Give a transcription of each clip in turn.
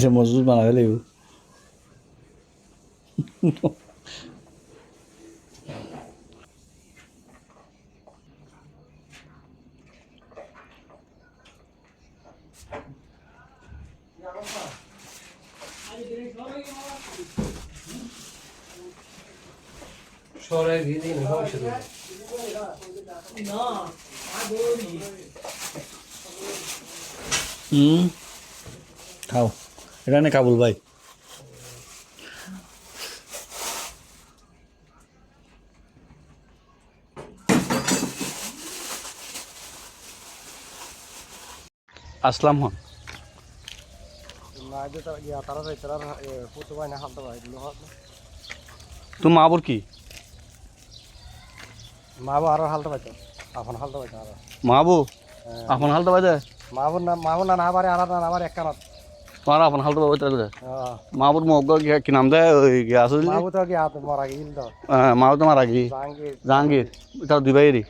যে মজবুত বানাবে লাগিব। সরে গিয়ে দিন ভবিষ্যৎ খাও এটা নে কাবুল ভাই। আসলাম হন তো মাবুর কি মাবো আরো হালতে পাইতো এখন হালতে পাইতো আরো মাবু আপন হালতে বাজে মাবো না না পারে আর না আমার এক কানত তোমার আপন হালতে বাজে তাহলে মাবুর মগ কি নাম দেয় ওই আছে মাবো তো কি হাত মরা গিল তো মাবু তোমার আগে জাহাঙ্গীর জাহাঙ্গীর এটা দুই ভাইয়েরই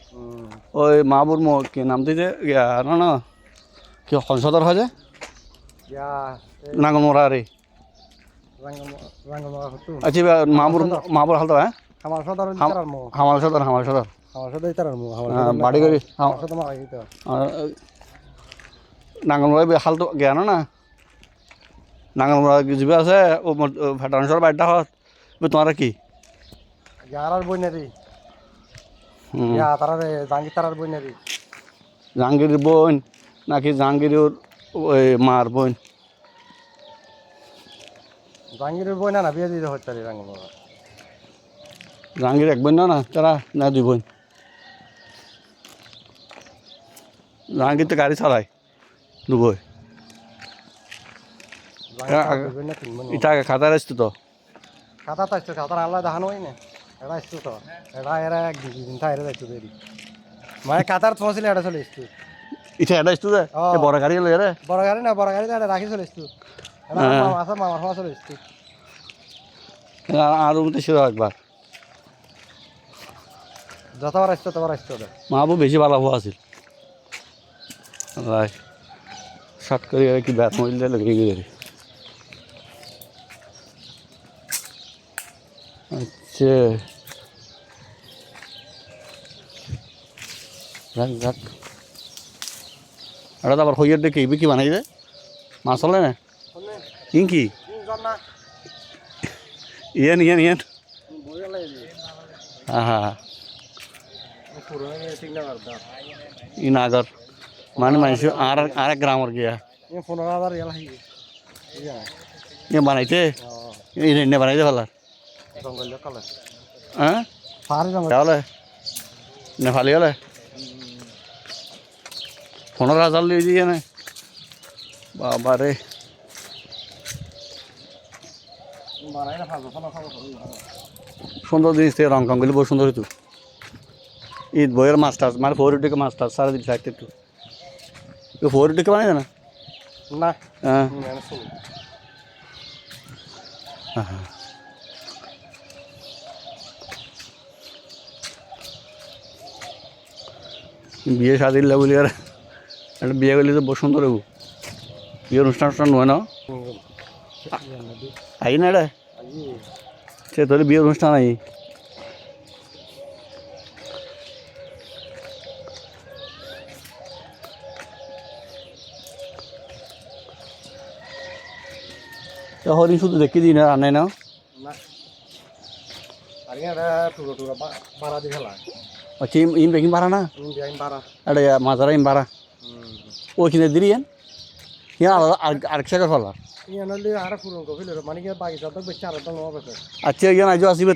ওই মাবুর কি নাম দিয়েছে না কি সদর হয় যে ইয়া নাঙ্গলমরা রে রঙ মরা হতো আচ্ছা মাবুর হালতে হ্যাঁ আমার সদর ইতারার মো হামাল সদর আমার সদর ইতারার মো বাড়ি করি আমার সদর মারা গিতো নাঙ্গলমরা হালতো জ্ঞান না নাঙ্গলমরা যিবে আছে ও ভেটারানসর বাড়িটা হত তোমার কি ইয়ারার বইনারি ইয়া তারারে জাহাঙ্গীর তারার বইনারি জাহাঙ্গীর বোন নাকি জাহাঙ্গীর ওই মার বোন জাহাঙ্গীরের বই না বিয়ে দিতে হচ্ছে রঙ মরা জাহাঙ্গীর এক বোন না তারা না দুই বোন জাহাঙ্গীর তো গাড়ি চালায় দুবই এটা খাতার আসতো তো খাতা তো আসতো খাতার আল্লাহ দেখানো হয় না এটা আসতো তো এটা এরা একদিন তা এরা যাইতো দেরি মানে কাতার পৌঁছলে এটা চলে আসতো এটা এটা আসতো যে বড় গাড়ি লই রে বড় গাড়ি না বড় গাড়ি এটা রাখি চলে আসতো এটা মামার সময় চলে আসতো আর উঠতে ছিল একবার যতবার আসতো ততবার আসতো মাহবু বেশি ভালো হওয়া আছিল রাই শর্ট করে কি ব্যাট মহিল দিয়ে লেগে গেছে আচ্ছা যাক যাক এটা তো আবার হইয়ার দেখে কি বানাই দে মাছ হলে না কি ইয়েন ইয়েন ইয়েন হ্যাঁ হ্যাঁ ই নাগর মানে মানুষ আর এক গ্রামের গিয়া 15,000 ইয়ে বানাইতে এনে বানাইতে ভালো হ্যাঁ তাহলে নেপালি হলে 15,000 লিয়ে দিয়ে না বাবা রে সুন্দর জিনিস থেকে রং টং গুলি বহু সুন্দর হইতো ঈদ বইয়ের মাস্টার মানে 480 মাস্টার সারাদিন থাকতে একটু 480 বানাই না না হ্যাঁ বিয়ে শাদির বলি আর একটা বিয়ে করলে তো বহু সুন্দর হবো বিয়ে অনুষ্ঠান নয় না আই না রে সে তোর বিয়ে অনুষ্ঠান আই হরিণ শুধু দেখি দিই না রান্নাই না আচ্ছা ইম বেকিং বাড়া না এটা মাজারা ইম বাড়া ওইখানে দিলি আলাদা আরেক জায়গায় ফলা আচ্ছা ইয়ান আজও আসিবে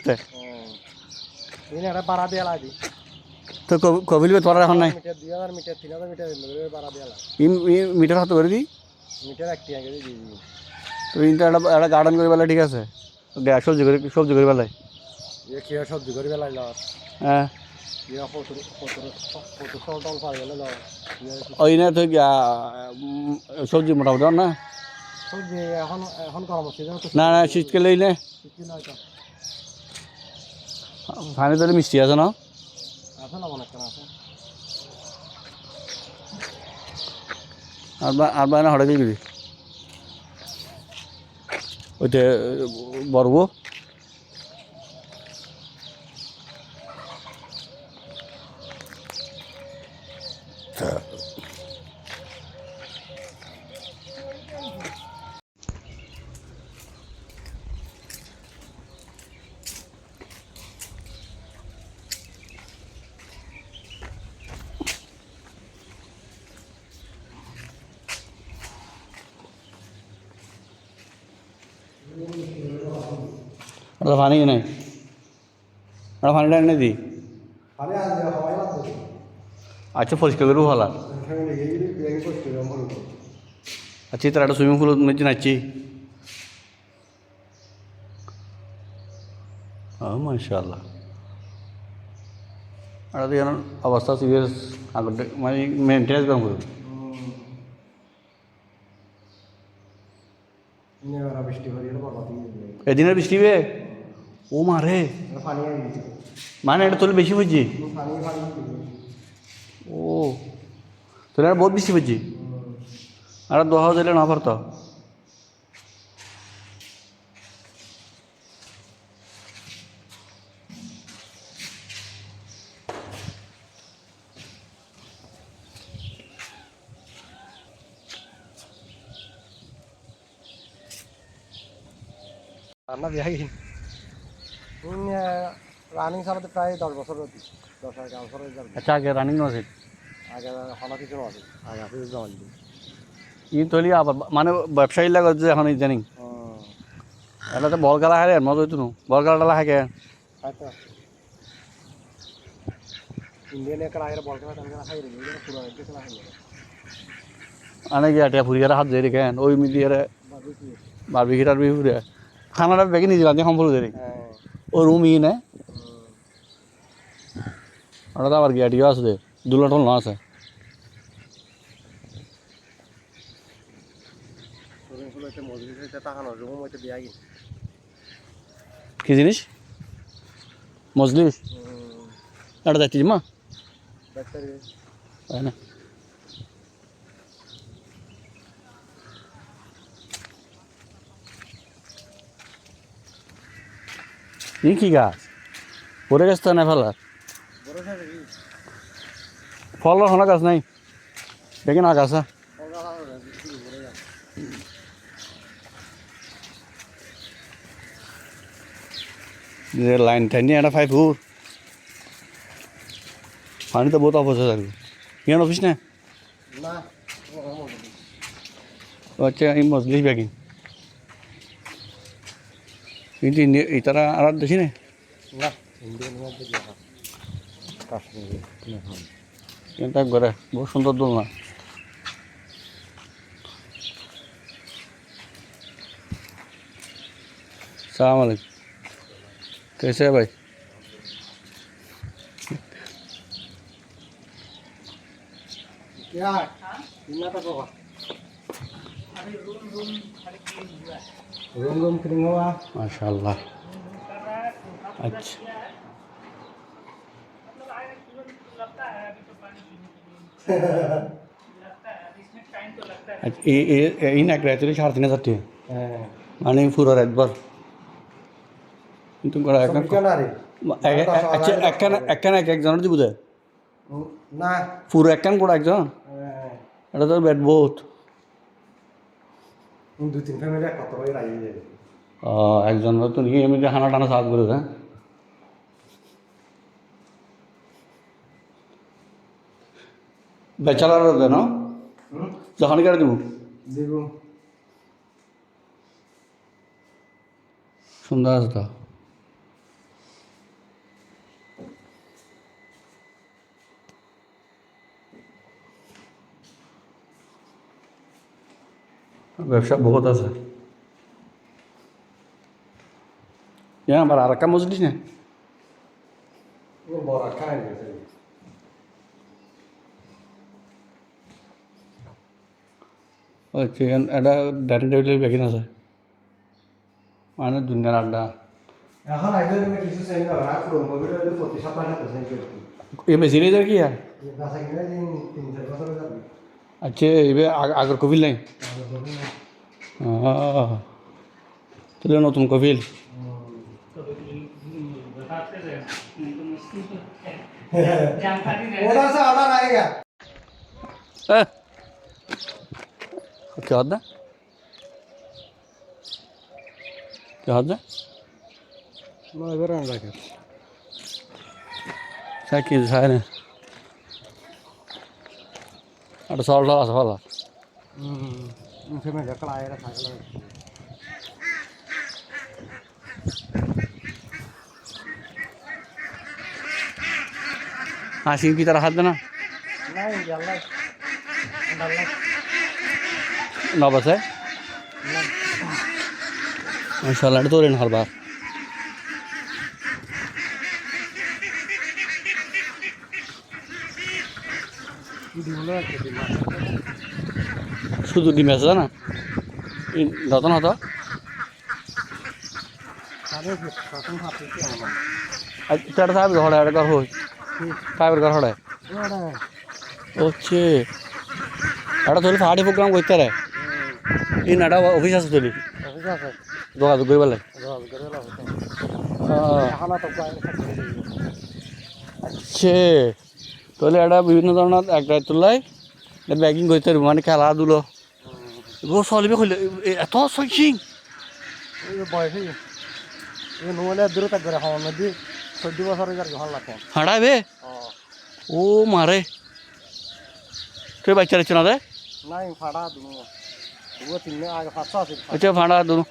তো কবিলবে তোরা এখন নাই মিটার হাতে করে দিই তো ইনটা একটা গার্ডেন করে পেলে ঠিক আছে সবজি করে পেলাই সবজি করে পেলাই হ্যাঁ ওই না তো সবজি মোটামুটি না না না শীতকালেই নে পানি তাহলে মিষ্টি আছে না আর না হঠাৎ দিবি ওইতে বর্গ ওটা পানি নাই ওটা পানিটা এনে দিই পানি আসবে সবাই লাগবে আচ্ছা পরিষ্কার করে ভালো আচ্ছা তার একটা সুইমিং পুল মধ্যে নাচছি মাশাআল্লাহ আর যেন অবস্থা সিরিয়াস আগতে মানে মেনটেন্স কম করুন বৃষ্টি হয়ে এদিনের বৃষ্টি বে ও মারে পানি মানে এটা তোলে বেশি বুঝছি পানি ও তোলে আর বহুত বেশি বুঝছি আর দোহা দিলে না পারতো রান্না বিয়া গিয়ে রানিং চালাতে প্রায় 10 বছর 10-11 বছর হয়ে যাবে আচ্ছা আগে রানিং আছে আগে হলা কিছু আছে আগে আছে জমা দিই ই তলি আবার মানে ব্যবসায়ী লাগে যে এখন ইদানিং এটা তো বল খেলা হারে মজা হইতো না বল খেলাটা হাকে হয়তো ইন্ডিয়ান একটা আগে বল খেলা টান খেলা খাই রে এটা পুরো একটা খেলা খাই আনে গিয়ে আটিয়া ফুরিয়ার হাত ধরে কেন ওই মিলিয়ে বারবি গিটার বি ফুরে খানাটা বেগে নিয়ে যাবে সম্পূর্ণ ধরে ও রুম ই না ওটা তো আবার গিয়াটিও আছে দুলা টল না আছে কি জিনিস মজলিস এটা যাচ্ছি মা তাই না কি গাছ পরে গাছ তো না ফেলার ফল হনা গাছ নাই দেখি না গাছ লাইন টাইন নিয়ে একটা 5 ফুট পানি তো বহুত অপচয় থাকবে ইয়ার অফিস না আচ্ছা এই মজলিস ব্যাগিং কিন্তু তারা আর দেখি না এটা করে बहुत সুন্দর দোলনা सलाम अलैकुम कैसे है भाई क्या कितना तक होगा रूम क्लीन हुआ माशाल्लाह अच्छा এই না গ্র্যাচুয়ালি 3,500 টাকা মানে পুরো একবার কিন্তু আচ্ছা একখান একজনের দিব দেয় না পুরো একখান করে একজন এটা তো ব্যাট বহুত 2-3 ফ্যামিলি কত করে রাখি যাবে একজন তো নিয়ে এমনি হানা টানা সাহায্য করে দেয় ব্যাচেলার দেয় না যখন কেটে দেবো দেব সুন্দর আছে তো ব্যবসা বহুত আছে আবার আর একটা মজলিস না বড় খাই আচ্ছা এটা ডাইনিং টেবিলের ব্যাগিন আছে মানে দুনিয়ার আড্ডা এখন আইলে তুমি কিছু চাই না আর পুরো মোবাইল হইলে প্রতি সপ্তাহে তো চাই এ বেশি রেজার কি আর গাছা কিনে দিন 3-4 বছর যাবে আচ্ছা এবার আগের কবিল নাই তাহলে নতুন কপিল ओडा से ऑर्डर आएगा क्या होता क्या होता मैं इधर आ रहा সাইকেল সাইনে একটা সলটা আছে ভালো इनसे मैं लेकर आया था साइकिल হাসি কি তারা হাত দেয় না नहीं जल्ला जल्ला নবাস है माशाल्लाह এটা তো রেন হরবার শুধু ডিম আছে না যত না তো তেটা সাহেব ঘরে এটা ঘর হই সাহেবের ঘর হড়ে হচ্ছে এটা চলি ফাড়ি প্রোগ্রাম করতে রে এই নাটা অফিস আছে চলি যোগাযোগ করি বলে আচ্ছা তাহলে এটা বিভিন্ন ধরনের এক রায় তোলাই ব্যাগিং করতে পারবো মানে খেলাধুলো এগুলো চলিবে খুললে এত সুইচিং বয়সে নহলে দূরে থাকবে খাওয়ার মধ্যে 14 বছরের ঘর লাগে হাঁটাবে ও মারে তুই বাচ্চা রেছ না রে নাই ফাড়া দুনো দুটো তিন আগে 500 আছে আচ্ছা ফাঁড়া দুনো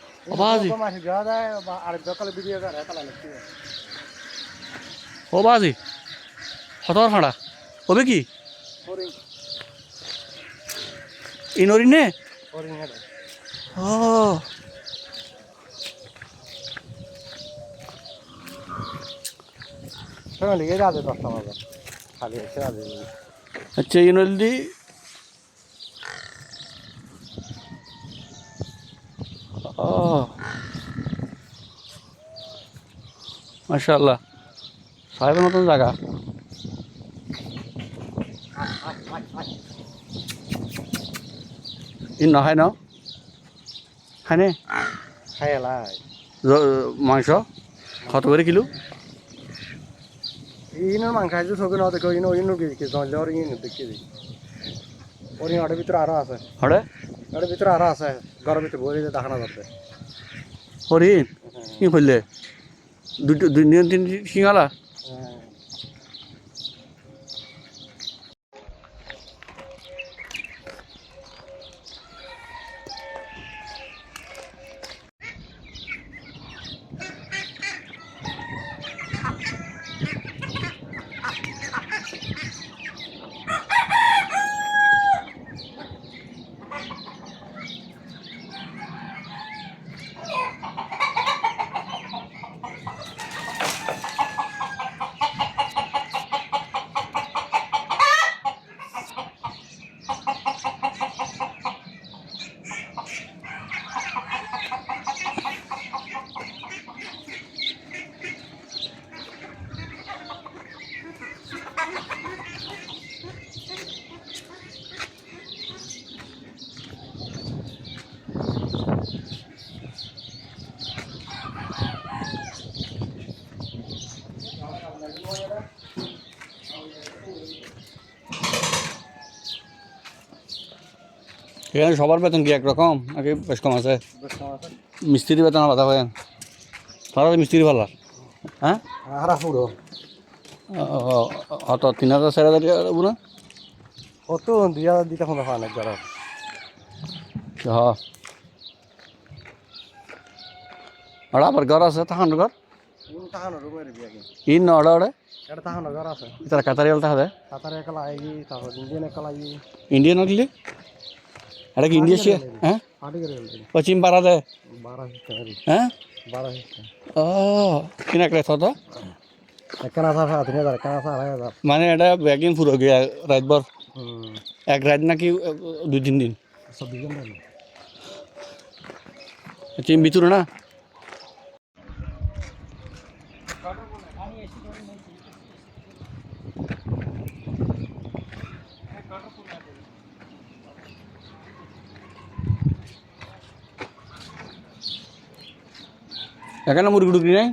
বাজি মাসে দেওয়া যায় আর বেকালে ভিডিও করে তাহলে লাগছে ও বাজি হতর ফাঁড়া হবে কি ওরিং ইনরি নে ওরিং হেড ও ফ্যামিলি কে যাবে 10টা বাজে খালি এসে যাবে আচ্ছা ইনরি ও মাশাআল্লাহ সাহেবের মতন জায়গা ইন না হয় না হয় নে খাইলাই মাংস কত করে কিলো ইনোর মাংস আছে সবে না দেখো ইনো কি জল আর ইনো দেখি ওরিং আড়ে ভিতরে আরো আছে হড়ে আড়ে ভিতরে আরো আছে ঘরের ভিতরে ভরে যে দেখানো যাচ্ছে হরিণ কি করলে দুই তিন সিঙ্গালা এখানে সবার বেতন কি একরকম নাকি বেশ কম আছে মিস্ত্রি বেতন আলাদা করেন তারা মিস্ত্রি ভালো হ্যাঁ আর পুরো অত 3,000 4,000 টাকা দেবো না কত 2000 দিতে ফোন পাওয়া না যারা হ্যাঁ আর আবার ঘর আছে তাহান ঘর তাহানো রুমের বিয়া কি ইন না ওড়ে এটা তাহানো ঘর আছে তারা কাতারি আলতা হবে কাতারে একলা আইগি তারপর ইন্ডিয়ান একলা আইগি ইন্ডিয়ান আগলি এটা কি ইন্ডিয়া সে হ্যাঁ পার্টি করে বলতে পশ্চিম পাড়া দে 12 টাকা হ্যাঁ 12 ও কিনা করে তো একখানা আছে 3000 একখানা আছে 2500 মানে এটা ব্যাগিং পুরো গিয়া রাতভর এক রাত নাকি 2-3 দিন সব দিন না চিম ভিতরে না এখানে মুরগি টুকরি নাই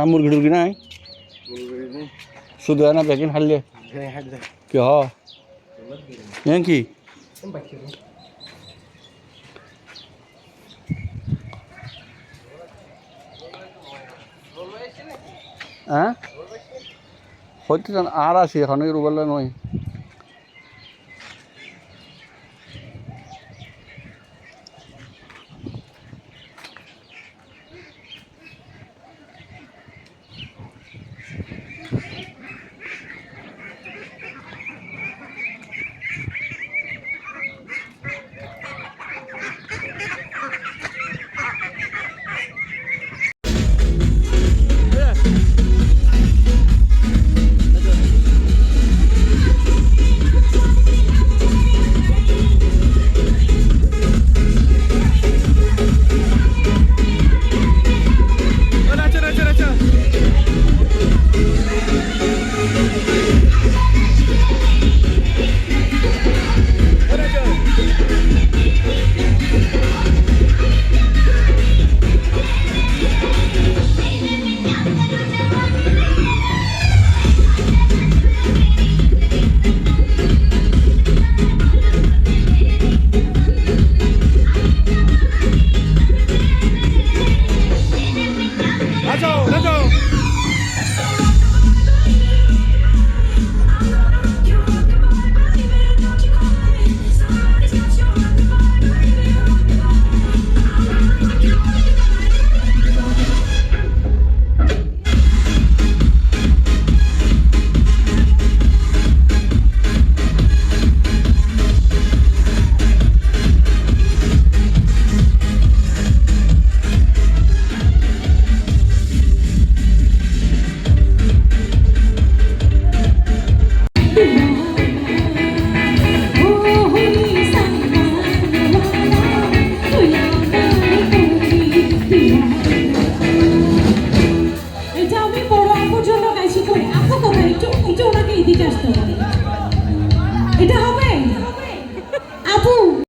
মুরগি টুকরি নাই শুধু না বেকিন হারলে কি হ কি হ্যাঁ হইতে আর আছি এখন রুবেলা নয়